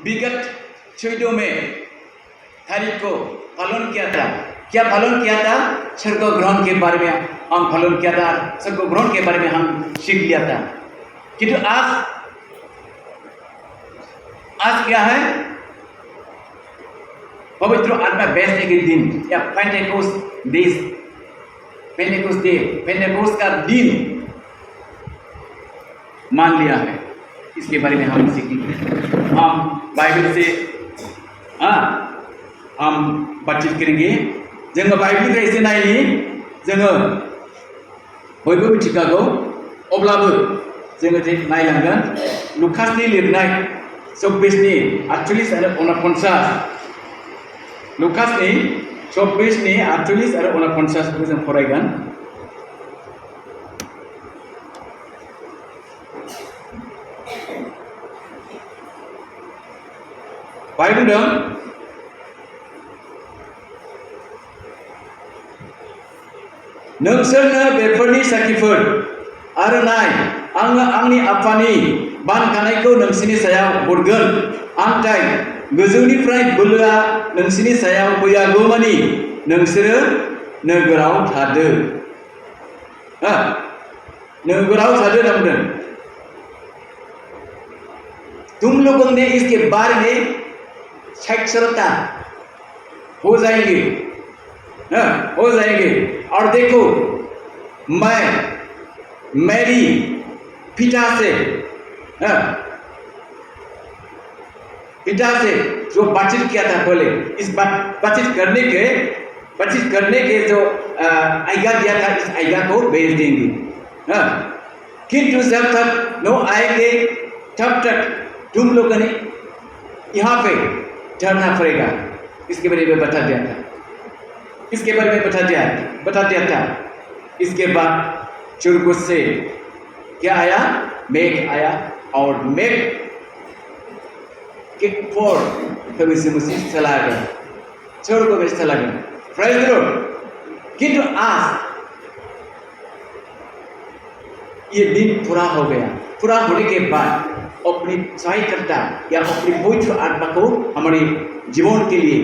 विगत 14 में तारीख को पालन किया था। क्या पालन किया था? स्वर्ग ग्रहण के बारे में हम पालन किया था। स्वर्ग ग्रहण के बारे में हम सीख लिया था। किंतु आज क्या है? पवित्र आत्मा बैठने के दिन या पेंटेकोस्ट का दिन मान लिया है। इसके बारे में हम सीखेंगे। हम बाइबल से हम बातचीत करेंगे। जोङो बाइबलनिफ्राय एसे नायनि जोङो बयबो मिथिखागौ अब्लाबो जोङो नायलांगोन। लुकासनि लिरनाय 24नि 48 आरो 49 लुकासनि 24नि 48 आरो 49 खौ जों फरायगोन। बाहाय बुंदों नोंसोरनो बेफोरनि साखिफोर आरो नाय आङो आंनि आफानि बानखानायखौ नोंसिनि सायाव हरगोन। नाथाय गोजौनिफ्राय बोलोआ नोंसिनि सायाव फैयागौमानि नोंसोरो नोगोराव थादो। नोगोराव थादो होनना बुंदों। तुम लोगों ने इसके बारे में साक्षरता हो जाएंगे, हो जाएंगे। और देखो मैं मेरी पिता से जो बातचीत किया था पहले, इस बातचीत करने के जो आज्ञा दिया था, इस आज्ञा को भेज देंगे। किंतु जब तक न आएंगे तब तक तुम लोगों ने यहाँ पे ठहरना पड़ेगा। इसके बारे में बता दिया था। इसके बारे में बता दिया था। इसके बाद स्वर्ग से क्या आया? मेघ आया और मेघ के फोर कभी से मुझे चला गया, स्वर्ग में चला गया। Praise the Lord. किंतु आज ये दिन पूरा हो गया। पूरा होने के बाद अपनी सहायकर्ता या अपनी पवित्र आत्मा को हमारे जीवन के लिए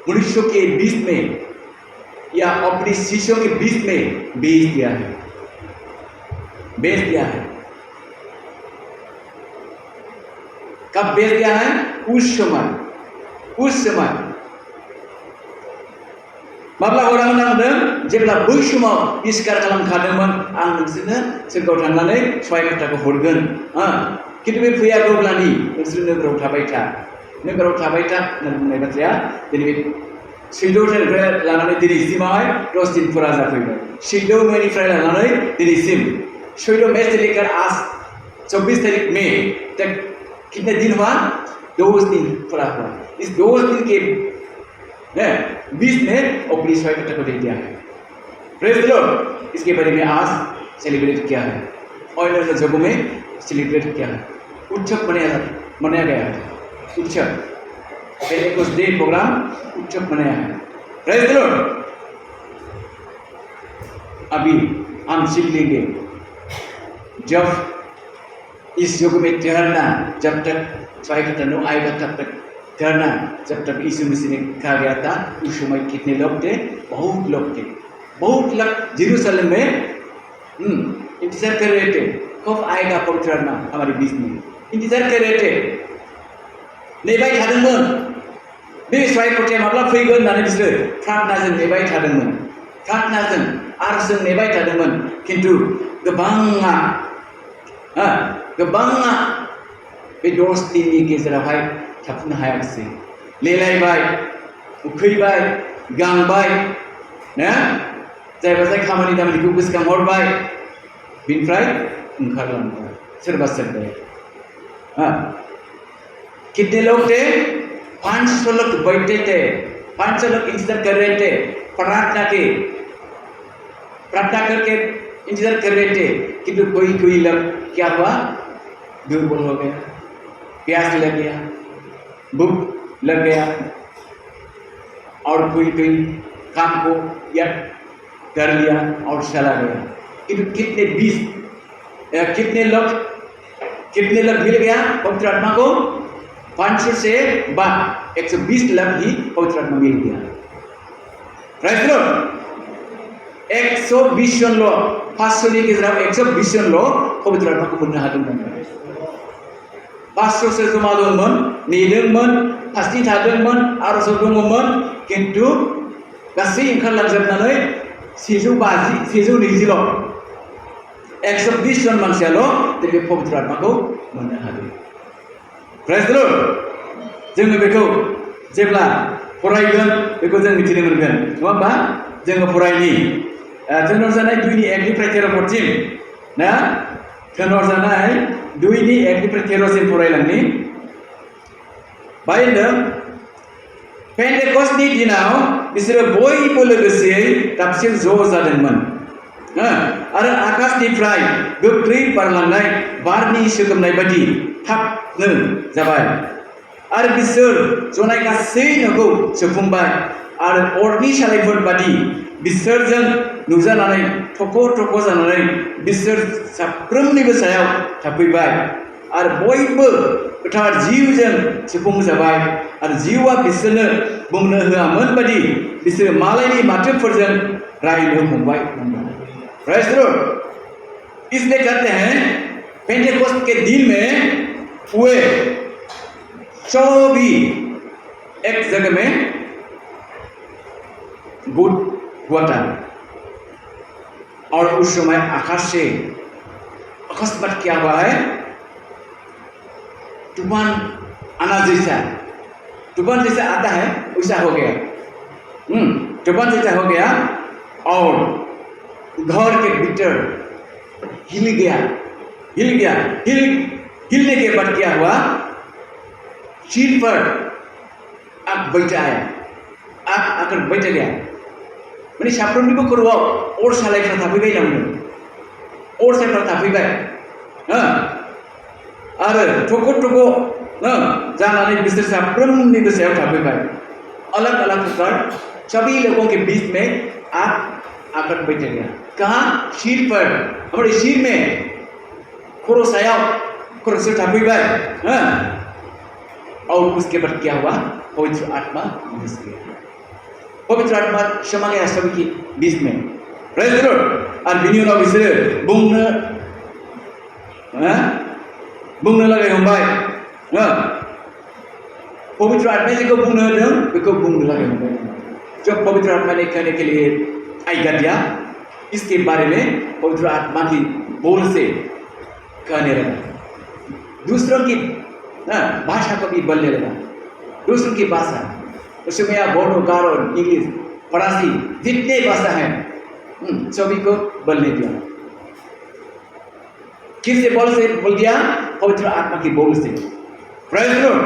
मनुष्यों के बीच में या अपने शिष्यों के बीच में भेज दिया है। कब भेज दिया है? उस समय माब्ला हरामोन आंदों जेब्ला बै समाव इसकार खालामखादोंमोन आं नोंसोरनो सोरगोआव थांनानै सहायकर्ताखौ हरगोन। किन्तु बे फैयागौब्लानि नोंसोर नोगोराव थाबाय था होनना बुंनाय बाथ्राया दिनै 14 तारिखनिफ्राय लानानै दिनैसिमावहाय 10 दिन फुरा जाफैबाय। 14 मेनिफ्राय लानानै दिनैसिम 14 मई से लेकर आज 24 तारीख मई तक कितने दिन हुआ? 10 दिन पूरा हुआ। इस 10 दिन के बीच में अपनी सहायकर्ता को दे दिया है। Praise the Lord. इसके बारे में आज सेलिब्रेट किया है। अन्य जगहों में सेलिब्रेट किया है। उत्सव मनाया गया है। उत्सव पेंटेकोस्ट डे प्रोग्राम उत्सव मनाया है। Praise the Lord. अभी हम सीख लेंगे जब इस युग में ठहरना, जब तक सहायकर्ता न आएगा तब तक ठहरना। जब तक यीशु मसीह ने कहा गया था उस समय कितने लोग थे? बहुत लोग जेरूसलम में इंतजार कर रहे थे। कब आएगा पवित्र आत्मा हमारे बीच में? इंतजार कर रहे थे। नेबाय थादोंमोन। बे सहायकर्ताया माब्ला फैगोन होननानै बिसोरो प्रार्थनाजों नेबाय थादोंमोन। प्रार्थनाजों आरजजों नेबाय थादोंमोन। किन्तु गोबाङा बे 10 दिननि गेजेरावहाय थाफुनो हायाखिसै। लेलायबाय, उखैबाय, गांबाय, जाय खामानि दामानिखौ गोसोखांहरबाय, बिनिफ्राय ओंखारलांबाय सोरबा कितने लोग थे? 500 लोग बैठे थे। 500 लोग इंतजार कर रहे थे। प्रार्थना करके इंतजार कर रहे थे। किंतु कोई लोग क्या हुआ? दुर्बल हो गया, प्यास लग गया, भूख लग गया और कोई काम को या कर लिया और चला गया। किंतु कितने लोग मिल गया पवित्र आत्मा को? 500 से बाद 120 लाख ही पवित्र आत्मा मिल गया। Prize the Lord. 120 जन लो 500 नि गेजेराव 120 जन लो पवित्र आत्माखौ मोननो हादोंमोन। 500 सो जमा दंमोन, नेदोंमोन, फास्टि थादोंमोन, आर'जाव दङमोन, किन्तु गासै ओंखारलांजोबनानै 120 ल' 120 जन मानसियाल' बे पवित्र आत्माखौ मोननो हादों। Praise the Lord. जोङो बेखौ जेब्ला फरायगोन बेखौ जों मिथिनो मोनगोन, नङा होमबा? जोङो फरायनि थोनहरजानाय 2:1निफ्राय 13 ना थोनहरजानाय 2:1निफ्राय 13 फरायलांनि। बाहाय होनदों पेन्टेकस्टनि दिनाव बिसोरो बयबो लोगोसेयै दाबसेयाव ज' जादोंमोन आरो आकाशनिफ्राय गोख्रै बारलांनाय बारनि सोगोमनाय बायदि थाबनो जाबाय आरो बिसोर जनाय गासै न'खौ सोबफुंबाय आरो अरनि सालायफोर बादि बिसोरजों नुजानानै थख' थख' जानानै बिसोर साफ्रोमनिबो सायाव थाफैबाय आरो बयबो गोथार जिउजों सुफुंजाबाय आरो जिउआ बिसोरनो बुंनो होआमोन बादि बिसोरो मालायनि माथोफोरजों रायनो हमबाय। Praise the Lord. इसलिए कहते हैं पेंटेकोस्ट के दिन में हुए 24 एक जगह में गुड हुआ था और उस समय आकाश से अकस्मात क्या हुआ है, तूफान आना जैसा, तूफान जैसा आता है वैसा हो गया। तूफान जैसा हो गया और घर के भीतर हिल गया। हिलने के बाद क्या हुआ, सिर पर आग बैठ आया, आग आकर बैठ गया। माने साफ्रोमनिबो खर'आव अर सालायफ्रा थाफैबाय नांगौ, अर सालायफ्रा थाफैबाय आरो थख' थख' जानानै बिसोर साफ्रोमनिबो सायाव थाफैबाय। अलग अलग होकर सभी लोगों के बीच में आग आकर बैठ गया। कहाँ? सिर पर, हमारे सिर में खरो सायाव खरो से थाफैबाय और उसके बाद क्या हुआ, पवित्र आत्मा घुस गया। पवित्र आत्मा समा गया सभी के बीच में। Praise the Lord. और बिनि उनाव बिसोरो बुंनो लागाय हमबाय। पवित्र आत्मा जिसको बुंनो होदों बेखौ बुंनो लागाय हमबाय। जब पवित्र आत्मा ने कहने के लिए आज्ञा दिया, इसके बारे में पवित्र आत्मा की बोल से कहने लगा, दूसरों की भाषा को भी बोलने लगा, दूसरों की भाषा, उसमें बोडो, गारो, इंग्लिश, फरासी, जितने भाषा हैं सभी को बोलने दिया। किससे बोल दिया? पवित्र आत्मा की बोल से। Praise the Lord.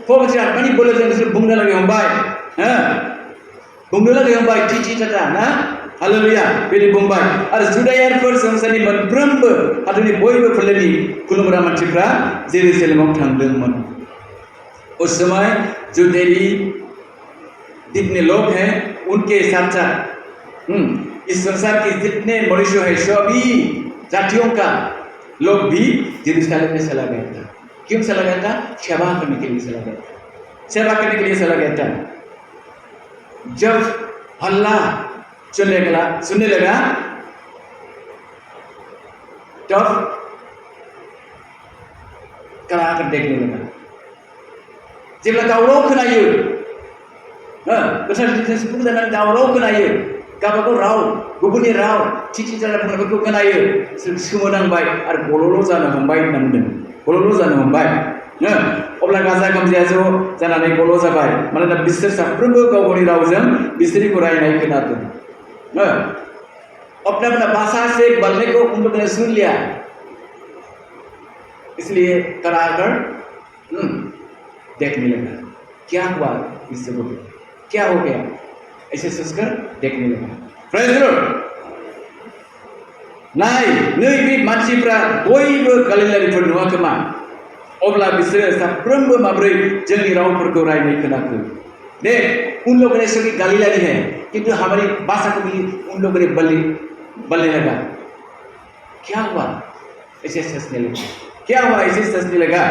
पवित्र आत्मा की बोल से बिसोर बुंनो लागाय हमबाय, बुंनो लागाय हमबाय, थि थाथा ना, हालेलुया बिदि बुंबाय। आरो जुदायाफोर संसारनि मोनफ्रोमबो हादरनि बयबो फोलेरनि खुलुमग्रा मानसिफ्रा जेरुसालेमाव थांदोंमोन। उस समय जो देवी जितने लोग हैं उनके साथ साथ इस संसार के जितने मनुष्य हैं सभी जातियों का लोग भी जेरूसलम में चला गया था। क्यों चला गया था? सेवा करने के लिए चला गया था। सेवा करने के लिए चला गया था। जब हल्ला सुनने लगा तब कराकर देखने लगा। जेब्ला दावराव खोनायो, गोथार सुबुं जानानै दावराव खोनायो, गावबागाव राव, गुबुननि राव, थिथि जानायफोरखौ खोनायो, सोमोनांबाय आरो गल'ल' जानो हमबाय होनना बुंदों। गल'ल' जानो हमबाय। अब्ला गाजा गोमजाया ज' जानानै गल' जाबाय। मानोना बिसोर साफ्रोमबो गाव गावनि रावजों बिसोरनिखौ रायनाय खोनादों। अपना अपना भाषा से बोलने को उन लोगों ने सुन लिया, इसलिए कराकर देखने लगा क्या हुआ इस जगह पे, क्या हो गया, ऐसे सोचकर देखने लगा। Praise the Lord. नैबे मानसिफ्रा बयबो गालिलारिफोर नङा खोमा, अब्ला बिसोरो साफ्रोमबो माब्रै जोंनि रावफोरखौ रायनाय खोनाखो। देख, उन लोगों ने सभी गालिलारी है किंतु हमारी भाषा को भी उन लोगों ने बोलने लगा। क्या हुआ? ऐसे सोचने लगा। क्या हुआ? ऐसे सोचने लगा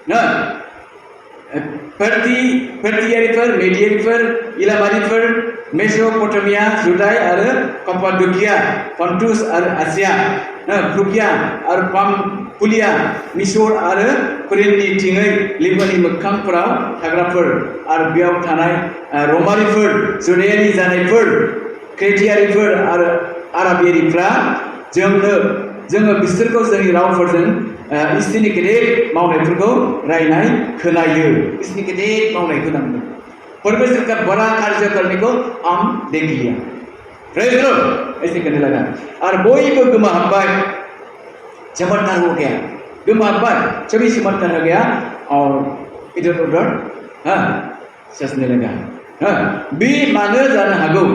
ना। पार्थियारिफोर, मेडियारिफोर, इलामारिफोर, मेसोपटामिया, जुदाय आरो कप्पाडकिया, पन्टुस आरो आसिया, फ्रुगिया आरो पाम्फुलिया, मिसर आरो कुरेननि थिङै लिबुनि मोखांफोराव थाग्राफोर आरो बेयाव थानाय रमारिफोर, जुदायानि जानायफोर, क्रेटियारिफोर आरो आराबियारिफ्रा जोङो बिसोरखौ जोंनि रावफोरजों इसोरनि गेदेर मावनायफोरखौ रायनाय खोनायो। इसोरनि गेदेर मावनाय खोनायो। परमेश्वर का बड़ा कार्य करने को हम देख लिया। प्रेज द लॉर्ड, ऐसे कहने लगा। और बयबो गोमोहाबबाय, चमत्कार हो गया, गोमोहाबबाय, सभी चमत्कार हो गया और इधर उधर ससने लगा। बे मानो जानो हागौ,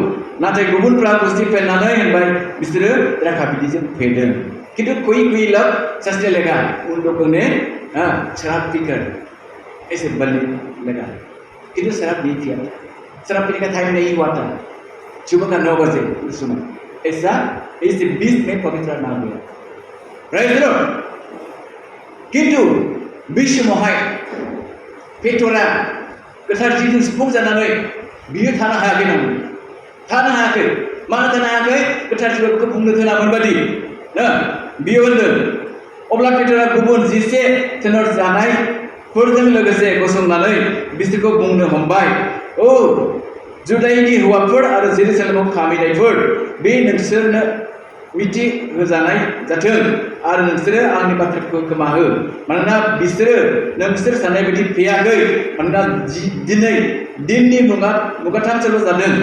नाथाय गुबुनफ्रा गुस्थि फेनानै होनबाय बिसोरो राखा बिदिजों फेदों। किन्तु कोई लोग ससने लगा, उन लोगों ने शराब पीकर ऐसे बनने लगा। किन्तु शराब नहीं पिया, शराब पीने का टाइम नहीं हुआ था, सुबह का 9 बजे उस समय। ऐसा इस बीच में पवित्र नाम हुआ। Praise the Lord. किन्तु बीच समावहाय पेट्र'रा गोथार जिजों सुफुं जानानै बियो थानो हायाखै नामा? थानो हायाखै। मानो थानो हायाखै? गोथार जिउआ बेखौ बुंनो थोनामोन बादि बियो होनदों। अब्ला पेट्र'रा गुबुन 11 थेनर जानायफोरजों लोगोसे गसंनानै बिसोरखौ बुंनो हमबाय, ओ जुदाइनि हौवाफोर आरो जेरुसालेमाव खामिनायफोर, बे नोंसोरनो मिथिहोजानाय जाथों आरो नोंसोरो आंनि बाथ्राखौ खोमाहो। मानोना बिसोरो नोंसोर साननाय बायदि फैयाखै। मानोना दिननि मुगाथामसोल' जादों।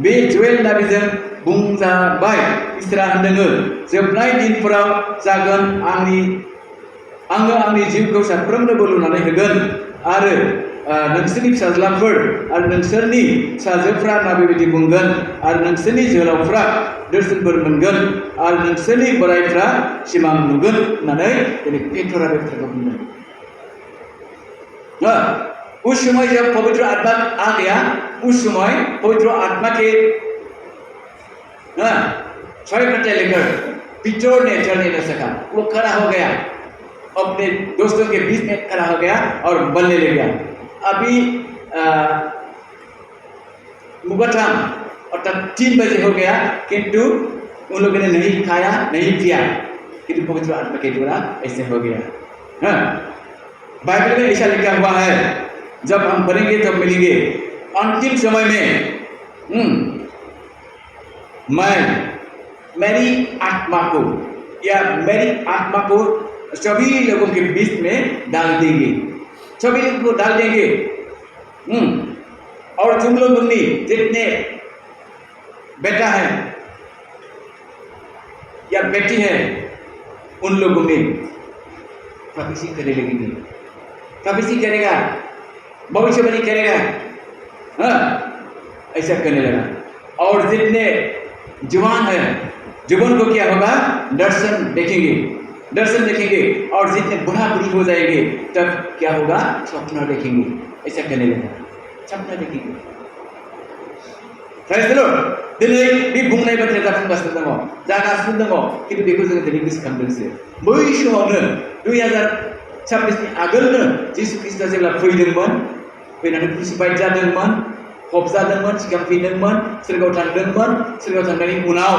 बे जुएल नाबिजों बुंजाबाय, इसोरा होनदों, जोबनाय दिनफोराव जागोन, आङो आंनि जिउखौ साफ्रोमनोबो लुनानै होगोन आरो नोंसोरनि फिसाज्लाफोर आरो नोंसोरनि फिसाजोफ्रा बेबायदि बुंगोन आरो नोंसोरनि जोहोलावफ्रा दर्शनफोर मोनगोन आरो नोंसोरनि बोराइफ्रा सिमां नुगोन होननानै दिनै पेट्र'रा बे बाथ्राखौ बुंदों। उस समय जब पवित्र आत्मा आ गया, उस समय पवित्र आत्मा के 6 घंटे लेकर पीटर ने चलने न सका। वो खड़ा हो गया, अपने दोस्तों के बीच में खड़ा हो गया और बोलने लग गया। अभी मुगाटाम अर्थात 3 बजे हो गया, किंतु उन लोगों ने नहीं खाया, नहीं पिया, किंतु पवित्र आत्मा के द्वारा ऐसे हो गया। बाइबल में ऐसा लिखा हुआ है, जब हम पढ़ेंगे तब मिलेंगे। अंतिम समय में मेरी आत्मा को सभी लोगों के बीच में डाल देंगे, सभी लोगों को डाल देंगे। और तुम लोगों ने जितने बेटा है या बेटी है, उन लोगों में प्रोफेसी करने लगेंगे। प्रोफेसी करेगा, भविष्यवाणी करेगा, ऐसा करने लगा। और जितने जवान है, जवान को क्या होगा? दर्शन देखेंगे। और जितने बुढ़ा बुढ़ी हो जाएंगे, तब क्या होगा? स्वप्न देखेंगे। ऐसा करने लगा, स्वप्न देखेंगे। Praise the Lord. दिनै बे बुंनाय बाथ्राया जाफुंगासिनो दङ, जागासिनो दङ, किन्तु बेखौ जोङो दिनै गोसोखांदोंसो। बै समावनो 2026 आगोलनो जिसु ख्रिस्टआ जेब्ला फैदोंमोन, फैनानै क्रुसिफाइड जादोंमोन, फबजादोंमोन, सिगांफिनदोंमोन, सोरगोआव थांदोंमन, सोरगोआव थांनायनि उनाव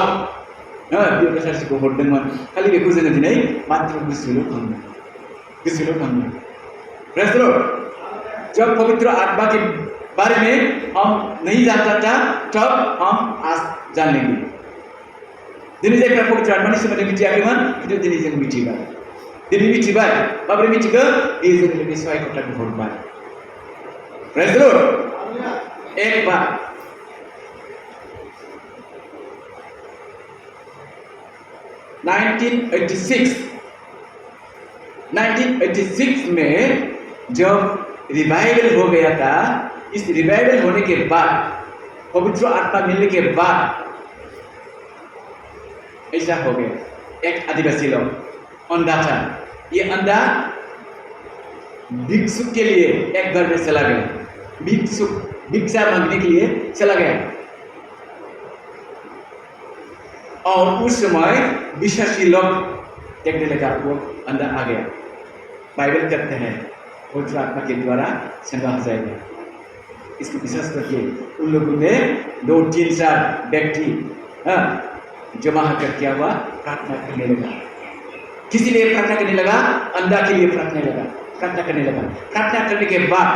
बे गोथार जिउखौ हरदोंमोन। खालि बेखौ जोङो दिनै मात्र गोसोल' खांदों। Praise the lord. जब पवित्र आत्मा के बारे में हम नहीं जानता था, तब हम आज जान लेंगे। दिनै जायफ्रा पवित्र आत्मानि सोमोन्दै मिथियाखैमोन, किन्तु दिनै जों मिथिबाय। दिनै मिथिबाय। माबोरै मिथिगौ? बेयो जोंनि लोगोसे सहाय खथाखौ हरबाय। Praise the Lord. एक बात 1986 में जब रिवाइवल हो गया था, इस रिवाइवल होने के बाद, पवित्र आत्मा मिलने के बाद ऐसा हो गया। एक आदिवासी लोग अंधा था, ये अंधा भिक्षुक के लिए एक घर में चला गया, भिक्षा मांगने के लिए चला गया। और उस समय विश्वासी लोग देखने लगा, वो अंदर आ गया। बाइबल कहते हैं पवित्र आत्मा के द्वारा चंगा हो जाएगा। इसको विश्वास करके उन लोगों ने 2-3-4 व्यक्ति जमा होकर क्या हुआ, प्रार्थना करने लगा। किसी लिए प्रार्थना करने लगा, अंधा के लिए प्रार्थना करने लगा। प्रार्थना करने के बाद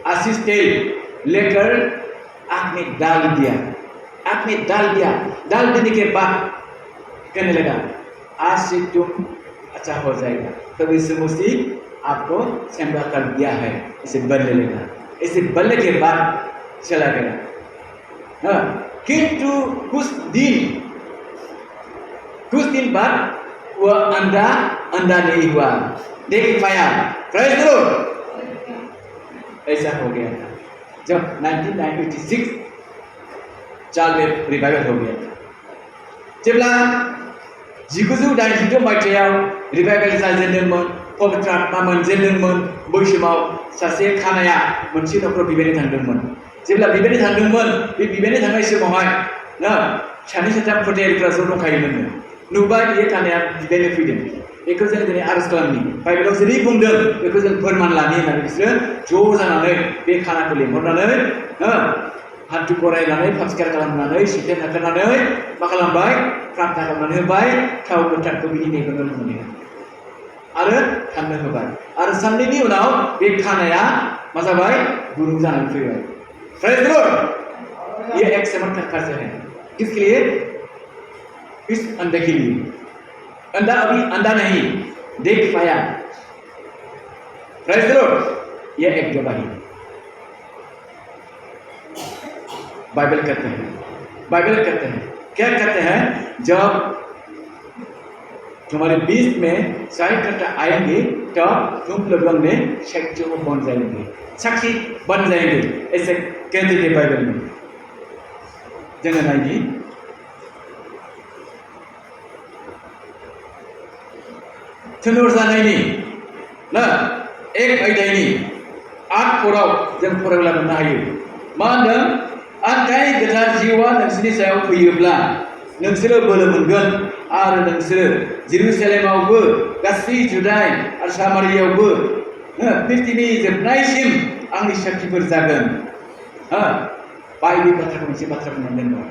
आशीष तेल लेकर आग में डाल दिया। डाल देने के बाद कहने लगा, आज से तुम अच्छा हो जाएगा। तो यीशु मसीह आपको चंगा कर दिया है। इसे बदले लेगा। इसे बदले के बाद चला गया। किंतु कुछ दिन बाद वह अंधा नहीं हुआ, देख पाया। Praise the Lord. ऐसा हो गया था जब 1996 चाल में रिवाइवल हो गया था। जेब्ला 1992 मायथाइयाव रिवाइवल जाजेनदोंमोन, पवित्र आत्मा मोनजेनदोंमोन, बै समाव सासे खानाया मोनसे न'खराव बिबायनो थांदोंमोन। जेब्ला बिबायनो थांदोंमोन, बे बिबायनो थांनाय समावहाय सानै साथाम फोथायारिफ्रा ज' दंखायोमोन। नुबाय बियो खानाया बिबायनो फैदों। बेखौ जों दिनै आर'ज खालामनि, बाइबेलाव जेरै बुंदों बेखौ जों फोरमान लानि होननानै बिसोरो ज' जानानै बे खानाखौ लिंहरनानै हान्थु गरायनानै फास्कार खालामनानै सिथ्लायाव नागारनानै मा खालामबाय, प्रार्थना खालामनानै होबाय, थाव गोथारखौ बिनि मेगनाव फुननानै आरो थांनो होबाय। आरो साननैनि उनाव बे खानाया मा जाबाय, गुरुं जानानै फैबाय। Praise the Lord. ये एक चमत्कार कार्य है। किसके लिए? इस अंधे के लिए। अंधा अभी अंधा नहीं, देख पाया। Praise the Lord. यह एक गवाही बाइबल कहते हैं। क्या कहते हैं? जब तुम्हारे बीच में साहित्य आएंगे तब तुम लोगों में साक्षी बन जाएंगे। ऐसे कहते थे बाइबल में। जोङो नायनि थोनोर जानायनि एक आयदानि 8 फराव जों फरायब्ला मोननो हायो। मा होनदों? आंखाय गोथार जिउआ नोंसोरनि सायाव फैयोब्ला नोंसोरो बोलो मोनगोन आरो नोंसोरो जेरुसालेमावबो, गासै जुदाय आरो सामारियावबो पृथ्वीनि जोबनायसिम आंनि साखिफोर जागोन। बाइबल बाथ्राखौ मोनसे बाथ्रा बुंनानै दोनदों।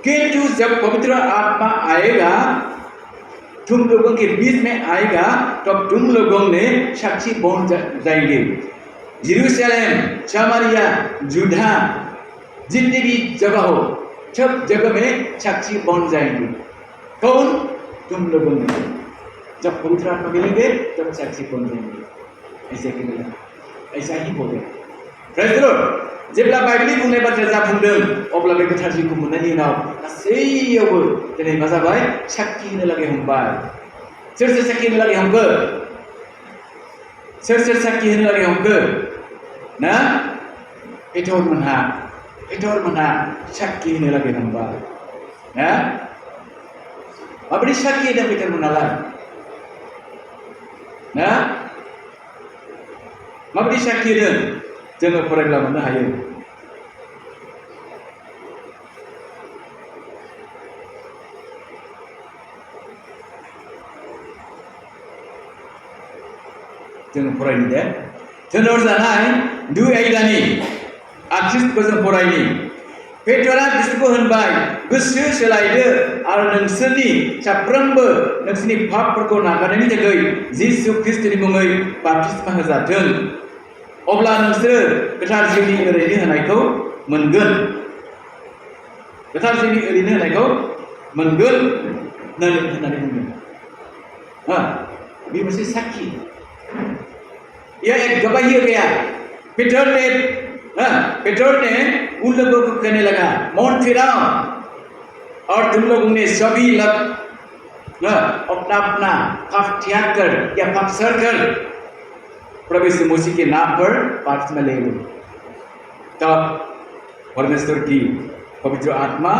किंतु जब पवित्र आत्मा आएगा, तुम लोगों के बीच में आएगा, तब तुम लोगों ने साक्षी बन जाएंगे। यरूशलेम, सामारिया, जुदा, जितनी भी जगह हो, सब जगह में साक्षी बन जाएंगे। कौन? तुम लोगों ने। जब पवित्र आत्मा मिलेंगे तब साक्षी बन जाएंगे। ऐसे कहना, ऐसा ही हो गया। Praise the Lord. जेब्ला बाइबेलनि बुंनाय बाथ्राया जाफुंदों, अब्ला बे गोथार जिउखौ मोननायनि उनाव गासैयावबो दिनै मा जाबाय, साक्षी होनो लागै हमबाय। सोर साक्षी होनो लागै हमखो? सोर साक्षी होनो लागै हमखो? ना? पेटरमोनहा साक्षी होनो लागै हमबाय। ना? माबायदि साक्षी होदों पेटरमोनालाय? ना? माबायदि साक्षी होदों? जोङो फरायब्ला मोननो हायो। जोङो फरायनि दे। थोनोर जानाय 2 आयदानि 38 जों फरायनि। पेटरा बिसोरखौ होनबाय, गोसो सोलायदो आरो नोंसोरनि साफ्रोमबो नोंसोरनि पापफोरखौ नागारनायनि थाखाय जिसु ख्रीष्टनि मुङै बाप्तिस्मा होजाथों। अब्ला नोंसोरो गोथार जिउनि ओरैनो होनायखौ मोनगोन। गोथार जिउनि ओरैनो होनायखौ मोनगोन होननानै बुंदों। बे मोनसे साक्षी। यह एक गवाही हो गया। पेटर ने उन लोगों को कहने लगा, मन फिराओ और तुम लोगों ने सभी लोग अपना अपना पाप त्याग कर या पाप सर कर प्रभु यीशु मसीह के नाम पर बपतिस्मा ले लो, तब परमेश्वर की पवित्र आत्मा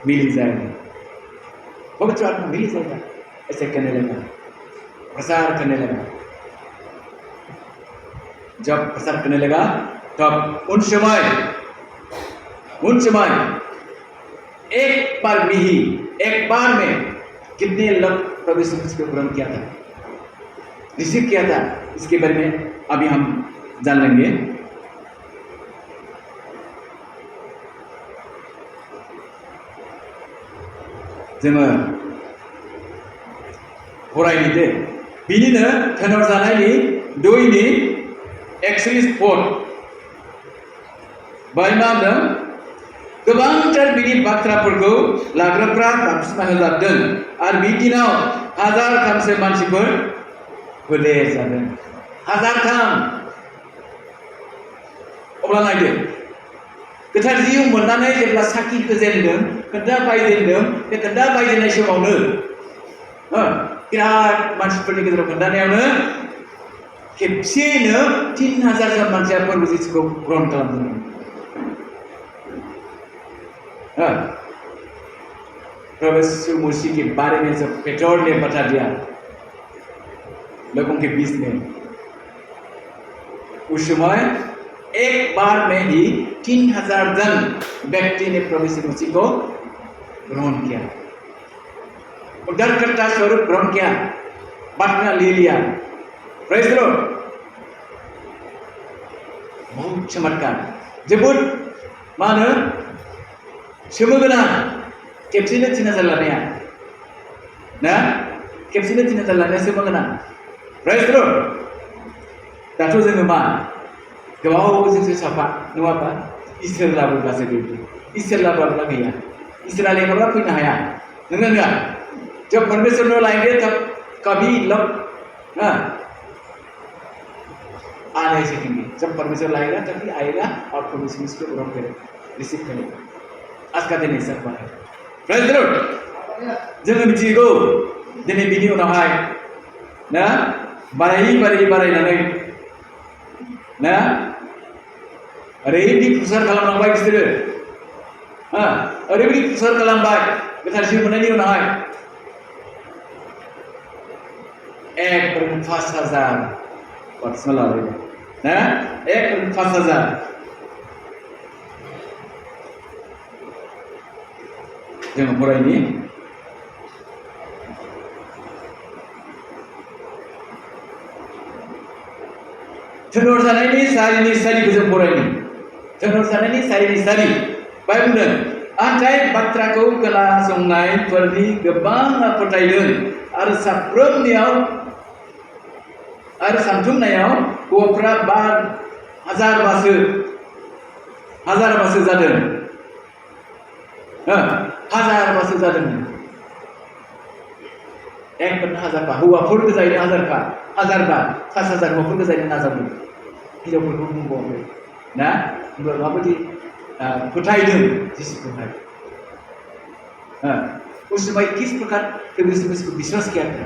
मिल जाएगा। पवित्र आत्मा मिल जाएगा। ऐसे कहने लगा, प्रसार करने लगा। जब प्रसार करने लगा तब उन समय एक बार में कितने लोग प्रभु यीशु मसीह को ग्रहण किया था, रिसीव किया था, इसके बारे में अभी हम जान लेंगे। जोङो फरायनि दे बिनिनो थोनर जानायनि दुइनि 41 बाय मा होनदों गोबांथार बिनि बाथ्राफोरखौ लाग्राफ्रा बांसिन होलांदों आरो बि दिनाव हाजारथामसो मानसिफोर फोलेर जादों। हाजारथाम। अब्ला नायदो गोथार जिउ मोननानै जेब्ला साखि होजेनदों, खोन्था बायजेनदों, बे खोन्था बायजेननाय समावनो बिराद मानसिफोरनि गेजेराव खोन्थानायावनो खेबसेयैनो 3000 जन मानसिया प्रभु जिसुखौ ग्रहण खालामदोंमोन। प्रभु यीशु मसीह के बारे में जब पेट्रोल ने बता दिया लोगों के बीच में, उस समय एक बार में ही 3000 जन व्यक्ति ने प्रभु यीशु मसीह को ग्रहण किया, उद्धारकर्ता स्वरूप ग्रहण किया, बाटना ले लिया। Praise the Lord. बहुत चमत्कार, जोबोद मा होनो सोमोगोनां खेबसेनो 3000 लानाया ना, खेबसेनो 3000 लानाया सोमोगोनां। Praise the Lord. दाथ' जोङो मा गोबावजोंसो साफा नङा होमबा? इसोर लाबोब्लासो बेबायदि, इसोर लाबोब्ला गैया, इसोरा लेंहरब्ला फैनो हाया, नंगौ नङा? जब परमेश्वर ने लाएंगे तब कभी लोग आ नहीं सकेंगे। जब परमेश्वर लाएगा तभी आएगा और परमेश्वर इसको ग्रहण करेगा, रिसीव करेगा। आज का दिन ऐसा हुआ है। Praise the Lord. जोङो मिथिगौ दिनै बिनि उनावहाय ना बारायनानै ना ओरैबायदि प्रसार खालामलांबाय बिसोरो, ओरैबायदि प्रसार खालामबाय गोथार जिउ मोननायनि उनावहाय 5000 बांसिन लाबाय ना, 5000। जोङो फरायनि थोनर जानायनि सारिनि सारिखौ जों फरायनि। थोनर जानायनि सारिनि सारि बाय बुंदों नाथाय बाथ्राखौ खोनासंनायफोरनि गोबाङा फोथायदों आरो सानथुमनायाव हौवाफ्रा 5000 बासो जादों। 1000 बासो जादों। 1000 बा हौवाफोर गोजायैनो 1000 बा 5000 हौवाफोर गोजायैनो नाजावदों, हिनजावफोरखौ बुंबावाखै ना। होमब्ला माबायदि फोथायदों जिसुखौहाय। उस समय किस प्रकार प्रभु यीशु मसीह को विश्वास किया था।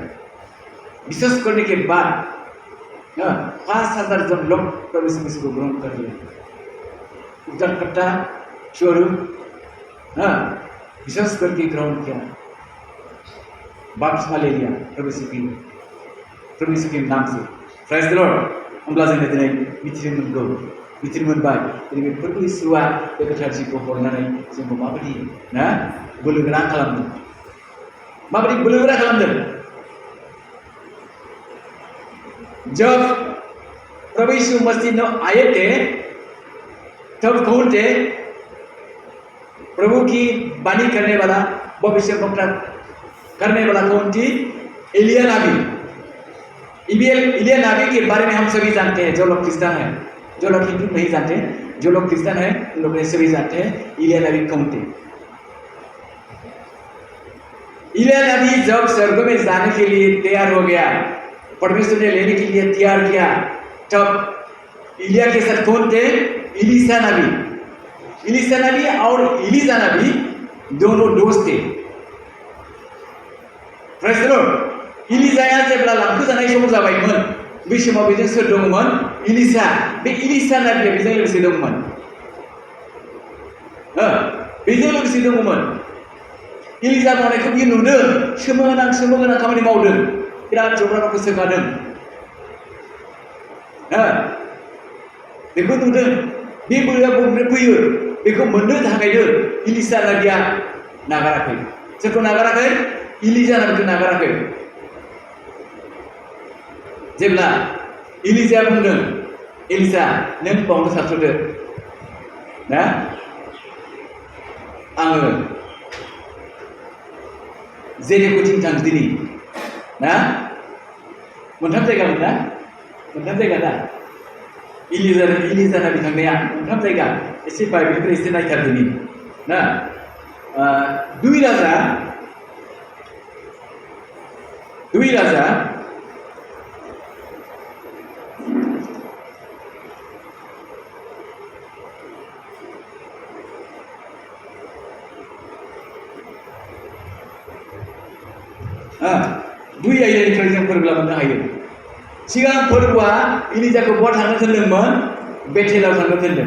विश्वास करने के बाद 5000 जन लोग प्रभु यीशु मसीह को ग्रहण कर लिया, उद्धारकर्ता स्वरूप विश्वास करके ग्रहण किया, बपतिस्मा ले लिया प्रभु यीशु के नाम से। Praise the Lord. होमब्ला जोङो दिनै मिथिनो मोनबाय दिनै प्रभु यीशुआ बे गोथार जिउखौ हरनानै जोंखौ माबायदि ना बोलोगोरा खालामदों, माबायदि बोलोगोरा खालामदों। जब प्रभु यीशु मसीह आए थे तब कौन थे? प्रभु की वाणी करने वाला, भविष्यवक्ता करने वाला कौन थी? एलिया नबी। एलिया नबी के बारे में हम सभी जानते हैं, जो लोग क्रिश्चियन हैं। जो लोग हिंदू नहीं जानते, जो लोग क्रिश्चियन हैं उन लोग सभी जानते हैं एलिया नबी कौन थे। एलिया नबी जब स्वर्ग में जाने के लिए तैयार हो गया, परमेश्वर ने लेने के लिए तैयार किया, तब एलिया के साथ कौन थे? एलीशा नबी और एलीशा नबी दोनों दोस्त थे। Praise the Lord. एलिजाया जेब्ला लांखो जानाय सम जाबायमोन, बै समाव बेजों सोर दङमोन? एलिशा। बे एलिशा नबिया बेजों लोगोसे दङमोन। बेजों लोगोसे दङमोन। एलिजा मावनायखौ बियो नुदों, सोमोगोनां खामानि मावदों, बिराद जब्राखौ सोखादों। बेखौ नुदों, बे बोलोआ बबेनिफ्राय फैयो बेखौ मोननो थाखायनो एलिशा नबिया नागाराखै। सोरखौ नागाराखै? इलिजाना बेखौ नागाराखै जेब्ला इलिजाया बुंदों एलिसा नों बावनो थाथ'दो ना आङो जेरिख'थिं थांदिनि ना मोनथाम जायगामोन ना मोनथाम जायगा ना इलिजाना बिथांनाया मोनथाम जायगा एसे बाइबेलनिफ्राय एसे नायथारदिनि ना दुइ राजा दुइ आयदानिफ्राय जों फोरबोला मोननो हायो सिगां फोरबोआ इलिजाखौ बहा थांनो थिनदोंमोन बेथेलाव थांनो थिनदों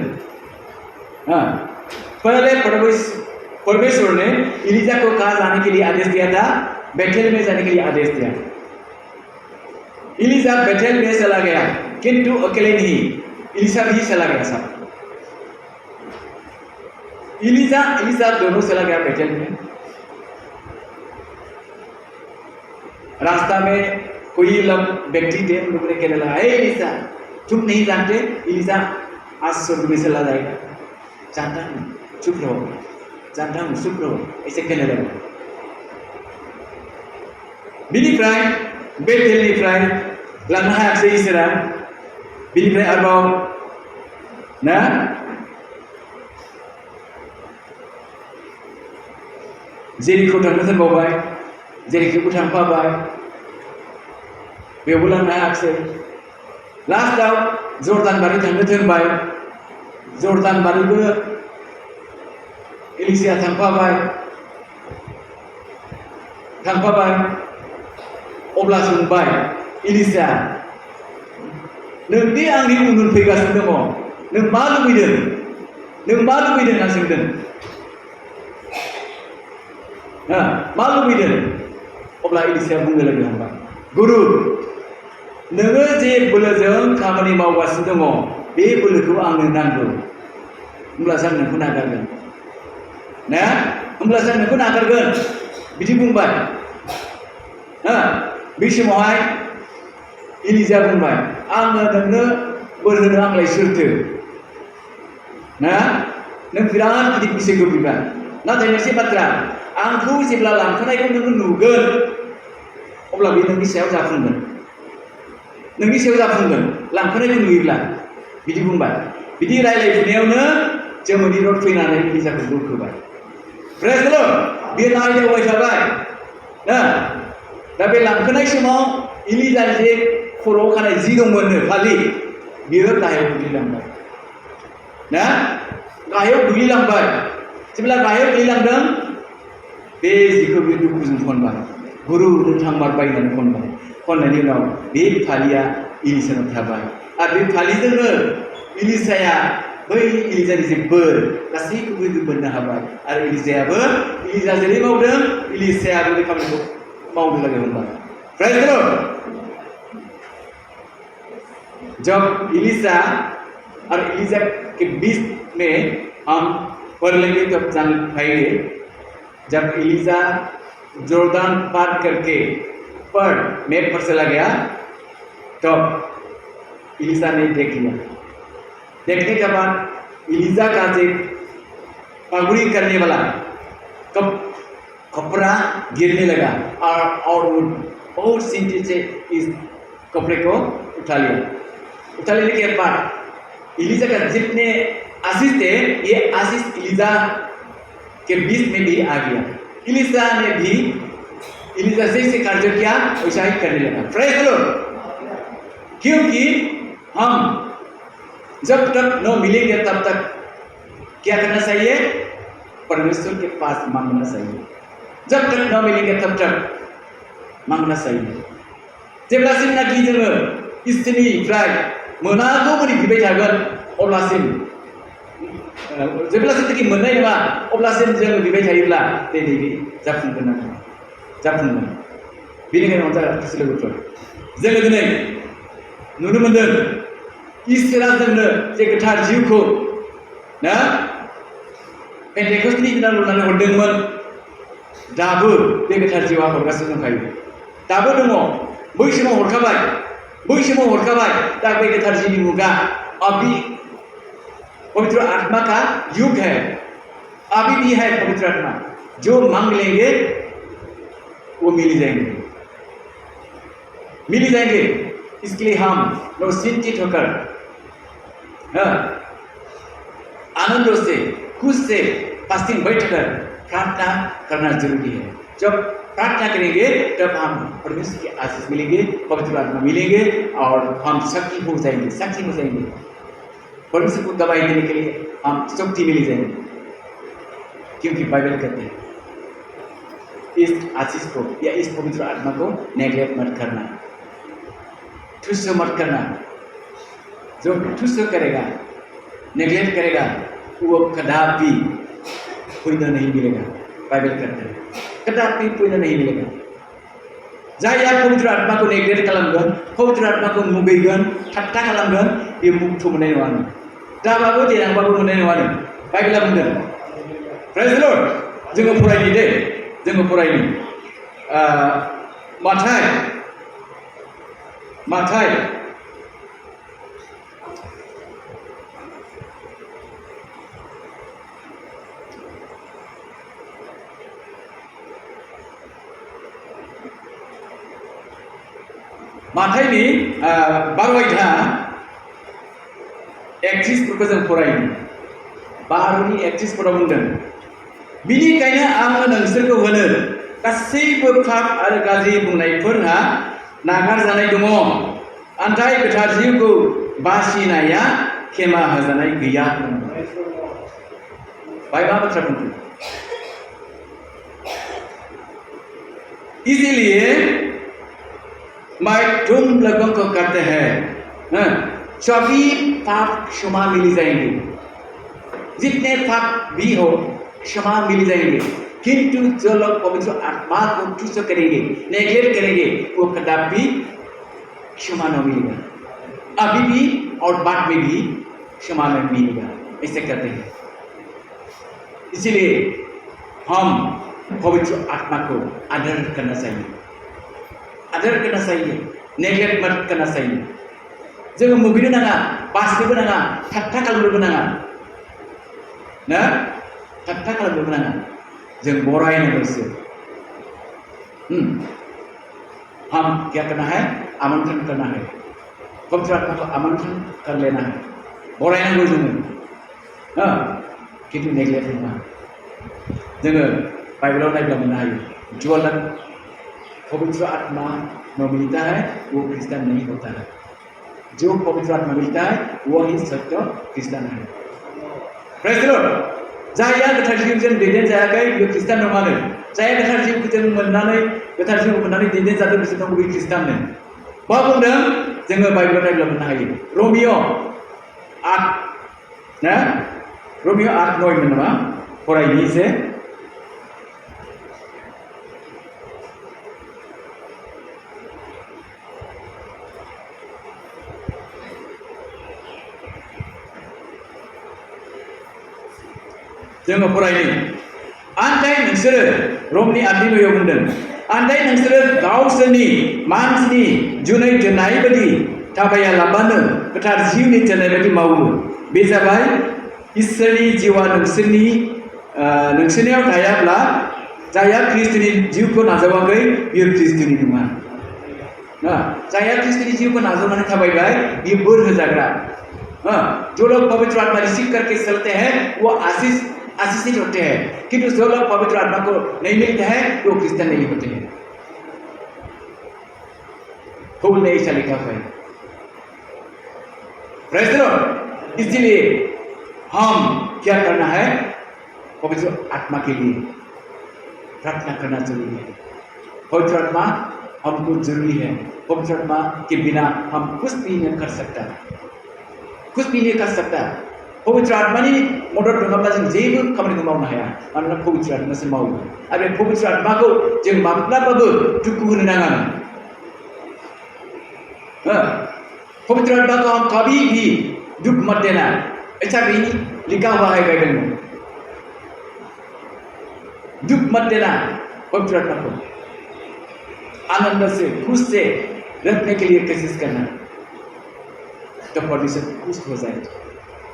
पहले परमेश्वर ने इलिजा को कहाँ जाने के लिए आदेश दिया था बेथेल में जाने के लिए आदेश दिया इलिजा बेथेल में चला गया किंतु अकेले नहीं इलिसा भी चला गया सब इलिजा दोनों चला गया बेथेल में रास्ता में कोई व्यक्ति थे उन लोगों ने कहने लगा हे इलिसा तुम नहीं जानते इलिसा आज स्वर्ग में चला जाएगा जानता हूँ चुप रहो जानता हूँ चुप रहो ऐसे कहने लगा बिनिफ्राय बेथेलनिफ्राय लांनो हायाखिसै इसोरा बिनिफ्राय आरोबाव ना जेरिखौ थांनो थिनबावबाय जेरिखौबो थांफाबाय बेयावबो लांनो हायाखिसै लास्टआव जर्दान बारि थांनो थिनबाय जर्दान बारिबो एलिसाया थांफाबाय अब्ला सोंबाय एलिसा नोंदि आंनि उन फैगासिनो दङ नों मा लुबैदों होनना सोंदों मा लुबैदों अब्ला एलिसाया बुंनो लोगो हमबाय गुरु नोङो जे बोलोजों खामानि मावगासिनो दङ बे बोलोखौ आंनो नांगौ होमब्लासो आं नोंखौ नागारगोन ना होमब्लासो आं नोंखौ नागारगोन बिदि बुंबाय बे समावहाय एलिजा बुंबाय आङो नोंनो बोर होनो आंलाय सोरथो ना नों बिराद गिदिर बिसयखौ बिबाय नाथाय मोनसे बाथ्रा आंखौ जेब्ला लांफानायखौ नोङो नुगोन अब्ला बे नोंनि सायाव जाफुंगोन लांफानायखौ नुयोब्ला बिदि बुंबाय बिदि रायलायफुनायावनो जोमोनि रड फैनानै एलिजाखौ बोखोबाय प्रेज द लर्ड बे नायदावबाय थाबाय ना दा बे लांफानाय समाव एलिजानि जे खर'आव खानाय जि दंमोननो फालि बियो गाहायाव गोग्लैलांबाय ना गाहायाव गोग्लैलांबाय जेब्ला गाहायाव गोग्लैलांदों बे जिखौ बे दुखुजों खनबाय गुरु नों थांमारबाय होननानै खननायनि उनाव बे फालिया एलिसानाव थाबाय आरो बे फालिजोंनो एलिसाया बै एलिजानि जे बोर गासैखौबो मोननो हाबाय आरो एलिजा जेरै मावदों एलिसायाबो बे खामानिखौ मावनो लागै हमबाय प्रेज द लर्ड जब एलिसा और एलिजा के बीच में हम पढ़ लेंगे तो जान पाएंगे जब एलिजा जोर्दान पार करके मेघ पर चला गया तो एलिसा ने देख लिया देखने के बाद एलिजा का जो पगड़ी करने वाला कपड़ा गिरने लगा और वो बहुत चिंतित से इस कपड़े को उठा लेने के बाद एलिजा का जितने आशीष थे ये आशीष एलिजा के बीच में भी आ गया एलिसा ने भी एलिजा से कार्य किया वैसा ही करने लगा प्रेज द लॉर्ड क्योंकि हम जब तक न मिलेंगे तब तक क्या करना चाहिए परमेश्वर के पास मांगना चाहिए जब तक न मिलेंगे तब तक मांगना चाहिए जेब्लासिम नाखि जोङो इसोरनिफ्राय मोनागौ बायदि बिबाय थागोन अब्लासिम जेब्लासिम मोननाय नङा अब्लासिम जोङो बिबाय थायोब्ला दिनै जाफुंगोन बेनिखायनो अनजाथि लोगोफोर जोङो दिनै नुनो मोनदों इसोरा जोंनो जे गोथार जिउखौ ना पेन्टेकस्टनि दिनाव लुनानै हरदोंमोन दाबो बे गोथार जिउआ हरगासिनो दंखायो दाबो दङ बै समाव हरखाबाय दा बे गोथार जिउनि मुगा अभी पवित्र आत्मा का युग है अभी भी है पवित्र आत्मा जो मांग लेंगे वो मिल जाएंगे इसके लिए हम लोग चिंतित होकर आनंद से खुश से फास्टिंग बैठकर प्रार्थना करना जरूरी है जब प्रार्थना करेंगे तब हम परमेश्वर की आशीष मिलेंगे पवित्र आत्मा मिलेंगे और हम शक्ति हो जाएंगे परमेश्वर को गवाही देने के लिए हम शक्ति मिल जाएंगे क्योंकि बाइबल कहते हैं इस आशीष को या इस पवित्र आत्मा को नेग्लेक्ट मत करना ठुस मत करना जो ठुस करेगा नेग्लेक्ट करेगा वो कदापि पुण्य नहीं मिलेगा बाइबल कहते हैं कदापि पुण्य नहीं मिलेगा जाया पवित्र आत्मा को नेग्लेक्ट खालामगोन पवित्र आत्मा को मुगैगोन ठाट्टा खालामगोन बे मुक्त मोननाय नङानो दाबाबो देनांबाबो मोननाय नङानो बाइबेला बुंदों प्रेज द लर्ड जोङो फरायनि दे जोङो फरायनि माथाय माथायनि 12 31 जों फरायनि 12 31 फोराव बुंदों बिनिखायनो आङो नोंसोरखौ होनो गासैबो पाप आरो गाज्रि बुंनायफोरहा नागारजानाय दङ नाथाय गोथार जिउखौ बासिनाया खेमा होजानाय गैया बाय मा बाथ्रा बुंदों इसीलिए मैं तुम लोगों को कहते हैं सभी पाप क्षमा मिल जाएंगे जितने पाप भी हो क्षमा मिल जाएंगे किंतु जो लोग पवित्र आत्मा को तुच्छ करेंगे नेग्लेक्ट करेंगे वो कदापि क्षमा न मिलेगा अभी भी और बाद में भी क्षमा न मिलेगा ऐसे कहते हैं इसीलिए हम पवित्र आत्मा को आदर करना चाहिए नेग्लेक्ट मत करना चाहिए जोङो मुगैनो नाङा बासनोबो नाङा ठाट्टा खालामनोबो नाङा ना ठाट्टा खालामनोबो नाङा जों बरायनांगौसो हम क्या करना है आमंत्रण करना है पवित्र आत्मा को आमंत्रण कर लेना है बरायनांगौ जोङो किन्तु नेग्लेक्ट नङा जोङो बाइबेलाव नायब्ला मोननो हायो जो लोग पवित्र आत्मा न मिलता है वो क्रिश्चियन नहीं होता है जो पवित्र आत्मा मिलता है वो ही सत्य क्रिश्चियन है प्रेज द लर्ड जाया गोथार जिउजों दैदेन जायाखै बे क्रिश्चियन नङानो जाया गोथार जिउखौ जों मोननानै गोथार जिउ मोननानै दैदेन जादों बिसोर दं बे क्रिश्चियननो मा बुंदों जोङो बाइबेलाव नायब्ला मोननो हायो रमिय 8 ना रमिय 8:9 मोन नामा फरायनि एसे जोङो फरायनि आन्दाय नोंसोरो रमनि 8:9 बुंदों आन्दाय नोंसोरो गावसोरनि मानसिनि जुनै दोननाय बायदि थाबायालाबानो गोथार जिउनि दोननाय बायदि मावो बे जाबाय इसोरनि जिउआ नोंसोरनियाव थायाब्ला जाया ख्रिस्टनि जिउखौ नाजावाखै बियो ख्रिस्टनि नङा जाया ख्रिस्टनि जिउखौ नाजावनानै थाबायबाय बियो बोर होजाग्रा जो लोग पवित्र आत्मा रिसीव करके चलते हैं वो आशीषित होते हैं किंतु जो लोग पवित्र आत्मा को नहीं मिलते हैं वो क्रिश्चियन नहीं होते हैं फूल ने ऐसा लिखा है प्रेज द लॉर्ड इसलिए हम क्या करना है पवित्र आत्मा के लिए प्रार्थना करना जरूरी है पवित्र आत्मा हमको जरूरी है पवित्र आत्मा के बिना हम कुछ भी नहीं कर सकता पवित्र आत्मानि मदद नङाब्ला जों जेबो खामानिखौ मावनो हाया मानोना पवित्र आत्मासो मावो आरो पवित्र आत्माखौ जों माब्लाबाबो दुखु होनो नाङा पवित्र आत्मा को हम कभी भी दुख मत देना ऐसा भी लिखा हुआ है बाइबल में दुख मत देना पवित्र आत्मा को आनंद से खुश से रखने के लिए कोशिश करना, तो परमेश्वर खुश हो जाए।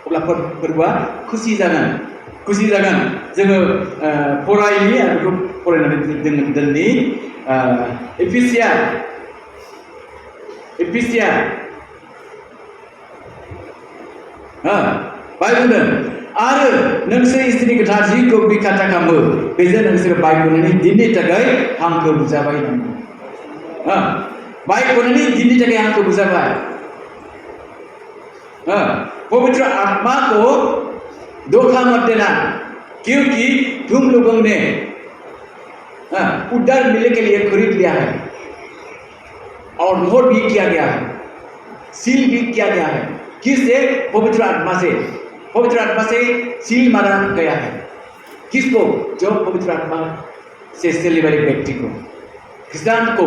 अब्ला फोरबोआ खुशी जागोन जोङो फरायनि आरो बेखौ फरायनानै दोननि एफिसिया बाइबेल आरो नोंसोर इसोरनि गोथार जिखौ बिखाथा खालामो बेजों नोंसोर बाइबेलनि दिननि थाखाय हांखो बुजाबाय नांगौ। बाइबेलनि दिननि थाखाय हांखो बुजाबाय। पवित्र आत्मा को धोखा मत देना, क्योंकि तुम लोगों ने उद्धार मिलने के लिए खरीद लिया है और मोहर भी किया गया है, सील भी किया गया है। किससे? पवित्र आत्मा से। पवित्र आत्मा से सील मारा गया है। किसको? जो पवित्र आत्मा से सेले वाले व्यक्ति को, क्रिस्टियन को,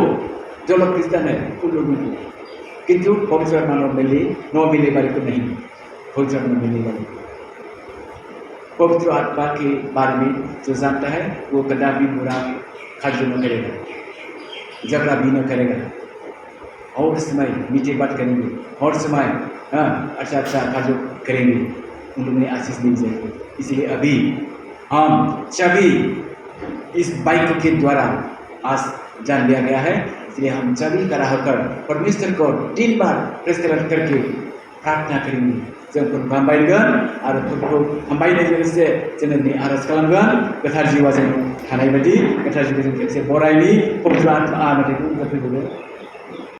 जो लोग क्रिस्टियन है उन लोगों को। किंतु पवित्र आत्मा न मिले वाले को नहीं, पवित्र आत्मा मिलने वाले। पवित्र आत्मा के बारे में जो जानता है वो कदापि बुरा कार्य न करेगा, झगड़ा भी न करेगा, और समय मीठे बात करेंगे, और समय अच्छा कार्य करेंगे, उन लोगों ने आशीष मिल जाएगी। इसलिए अभी हम सभी इस बाइक के द्वारा आज जान लिया गया है। इसलिए हम सभी खड़ा होकर परमेश्वर को 3 बार प्रेस्ताव करके प्रार्थना करेंगे। जों फोरखौ हामबायगोन आरो फोरखौ हामबायनायजों लोगोसे जोंनि आरज खालामगोन गोथार जिउआ जों थानाय बायदि गोथार जिउखौ जों खेबसे बरायनि। पवित्र आत्मा मेथाइखौ